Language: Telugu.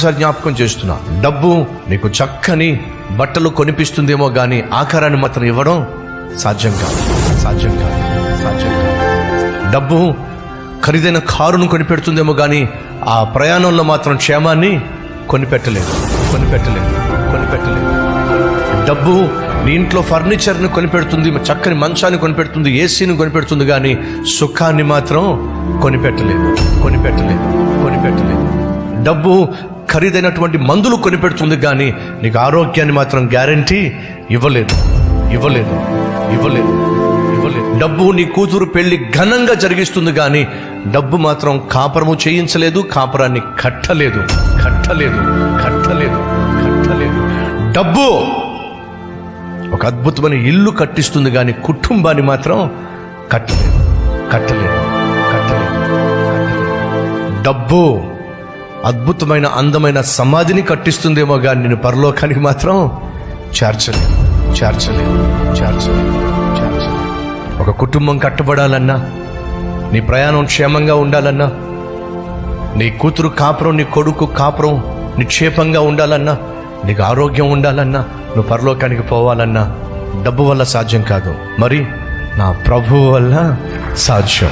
ఒకసారి జ్ఞాపకం చేస్తున్నా, డబ్బు నీకు చక్కని బట్టలు కొనిపిస్తుందేమో కానీ ఆకారాన్ని మాత్రం ఇవ్వడం సాధ్యం కాదు. డబ్బు ఖరీదైన కారును కొనిపెడుతుందేమో కానీ ఆ ప్రయాణంలో మాత్రం క్షేమాన్ని కొనిపెట్టలేదు. డబ్బు నీ ఇంట్లో ఫర్నిచర్ని కొనిపెడుతుంది, చక్కని మంచాన్ని కొనిపెడుతుంది, ఏసీని కొనిపెడుతుంది, కానీ సుఖాన్ని మాత్రం కొనిపెట్టలేదు. డబ్బు ఖరీదైనటువంటి మందులు కొనిపెడుతుంది, కానీ నీకు ఆరోగ్యాన్ని మాత్రం గ్యారంటీ ఇవ్వలేదు. డబ్బు నీ కూతురు పెళ్లి ఘనంగా జరిగిస్తుంది, కానీ డబ్బు మాత్రం కాపురము చేయించలేదు, కాపురాన్ని కట్టలేదు. డబ్బు ఒక అద్భుతమైన ఇల్లు కట్టిస్తుంది, కానీ కుటుంబాన్ని మాత్రం కట్టలేదు. డబ్బు అద్భుతమైన అందమైన సమాధిని కట్టిస్తుందేమో కానీ నేను పరలోకానికి మాత్రం చేర్చలేదు. ఒక కుటుంబం కట్టబడాలన్నా, నీ ప్రయాణం క్షేమంగా ఉండాలన్నా, నీ కూతురు కాపురం, నీ కొడుకు కాపురం నిక్షేపంగా ఉండాలన్నా, నీకు ఆరోగ్యం ఉండాలన్నా, నువ్వు పరలోకానికి పోవాలన్నా డబ్బు వల్ల సాధ్యం కాదు, మరి నా ప్రభువు వల్ల సాధ్యం.